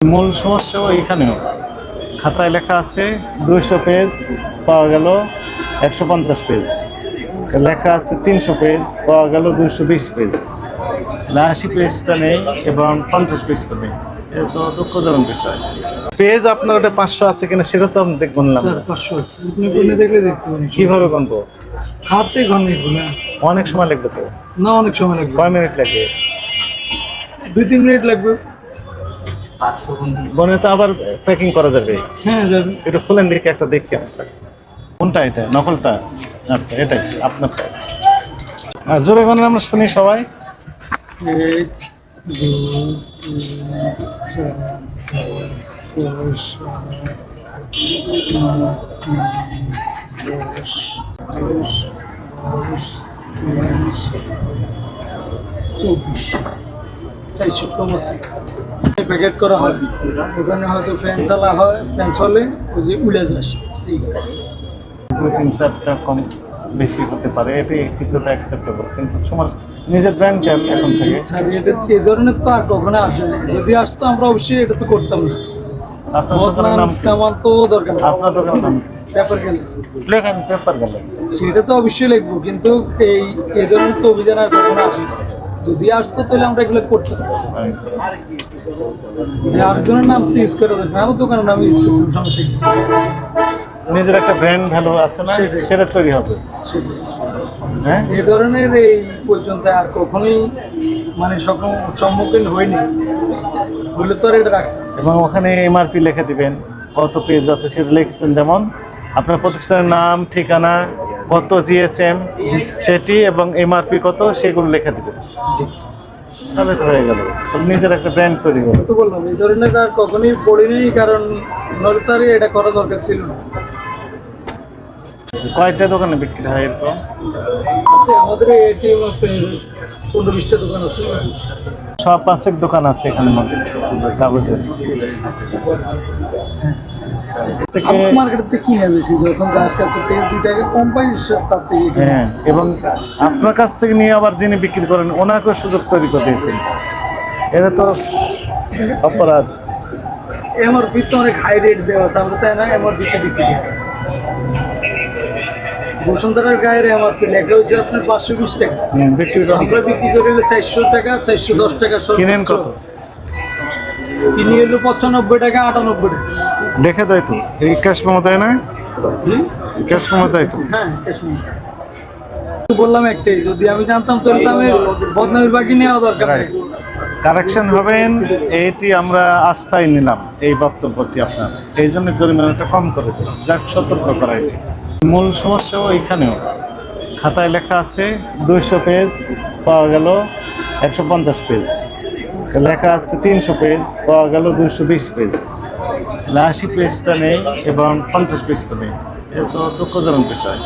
মূল সমস্যা এখানেও খাতায় লেখা আছে 200 পেজ, পাওয়া গেল 150 পেজ। লেখা আছে 300 পেজ, পাওয়া গেল 220 পেজ। 80 পেজটা নেই এবং 50 পেজটা নেই। এটা তো দুঃখজনক বিষয়। পেজ আপনার ওটা 500 আছে কিনা সেটা তো আমি দেখবেন না। স্যার 500 আছে, আপনি গুনে দেখলে দেখতে পারেন। কিভাবে গণবো? হাতে গনে গুনে। অনেক সময় লাগবে তো। না, অনেক সময় লাগবে। কয় মিনিট লাগবে? 2-3 মিনিট লাগবে। গনে তো আবার প্যাকিং করা যাবে। হ্যাঁ যাবে। এটা খুলেন দেখি, একটা দেখি আমরা। কোনটা এটা? নকলটা? আচ্ছা, এটাই আপনারটা। আর জোরে গণেন, আমরা শুনি সবাই। 1 2 3 4 5 6 7 প্যাকেট করা হয়, ওখানে হয়তো ফ্যান চালা হয়, ফ্যান চলে ওই যে উড়ে যায়। 2-3-4টা কম বেশি হতে পারে, এটি কিছুটা অ্যাকসেপ্টেবল, কিন্তু তোমার নিজের ব্র্যান্ড এখন থেকে। স্যার এই ধরনের তো আর কখনো আসে না, যদি আসতো আমরা অবশ্যই এটা তো করতাম না। আপনার দোকানের নাম কি? কামান তো দরকার না। আপনার দোকানের নাম কি? পেপার গেল লেখেন, পেপার গেল। সেটা তো অবশ্যই লিখবো, কিন্তু এই ধরনের তো অভিযান আর কখনো আসে না। যদি আসতো তাহলে আমরা এগুলো করতাম। আরেকজনের নাম তো ইউজ করা যাবে না, আমার দোকানের নাম ইউজ করতাম, সমস্যা কি? নিজের একটা ব্র্যান্ড ভ্যালু আছে না, সেটাই। সেটা তৈরি হবে। হ্যাঁ, এই ধরনের এই পর্যন্ত আর কখনোই মানে সম্মুখীন হয়নি, বলে তো আর এটা রাখতাম। এবং ওখানে এমআরপি লিখে দিবেন, কত পেজ আছে সেটা লিখছেন, যেমন আপনার প্রতিষ্ঠানের নাম, ঠিকানা, কত জিএসএম সেটি এবং এমআরপি কত, সেগুলো লিখে দিবেন। তাহলে তো হয়ে গেল, নিজের একটা ব্র্যান্ড তৈরি হবে। তো বললাম এই ধরনের আর কখনোই পড়িনি, কারণ নইলে তো আর এটা করা দরকার ছিল না। কয়টা দোকানে বিক্রি হয় এরকম? আছে আমাদের এটিএম 15-20টা দোকান আছে। সব 5-6 দোকান আছে এখানে মধ্যে কাগজের থেকে। আমার মার্কেটের থেকে কিনে বেশি, যখন যার কাছে থেকে 2 টাকা কম পাই তার থেকে কিনে হ্যাঁ, বেশি। এবং আপনার কাছ থেকে নিয়ে আবার যিনি বিক্রি করেন ওনাকেও সুযোগ তৈরি করে দিয়েছেন, এটা তো অপরাধ। এমআরপি তো অনেক হাই রেট দেওয়া আছে, আমরা তাই না এমআরপিতে বিক্রি করি। বসুন্ধরার গায়ের এমআরপি লেখা হয়েছে আপনার 520 টাকা, বিক্রি করেন। আমরা বিক্রি করি হলো 400 টাকা, 410 টাকা। কিনেন কত? কিনি হলো 95 টাকা, 98 টাকা। দেখে দেয় তো, এই ক্যাশ মেমো দেয় না? ক্যাশ মেমো দেয় তো। হ্যাঁ, বললাম একটাই, যদি আমি জানতাম তাহলে তো আমি বদনামের বাকি নেওয়া দরকার নেই। কারেকশন হবেন, এইটি আমরা আস্থায় নিলাম, এই বক্তব্যটি আপনার, এই জন্য জরিমানাটা কম করেছে, যাক সতর্ক করা। এটি মূল সমস্যা এখানেও খাতায় লেখা আছে 200 পেজ, পাওয়া গেল 150 পেজ। লেখা আছে 300 পেজ, পাওয়া গেল 220 পেজ। 80 পেজটা নেই এবং 50 পেজটা নেই। এটা তো দুঃখজনক বিষয়।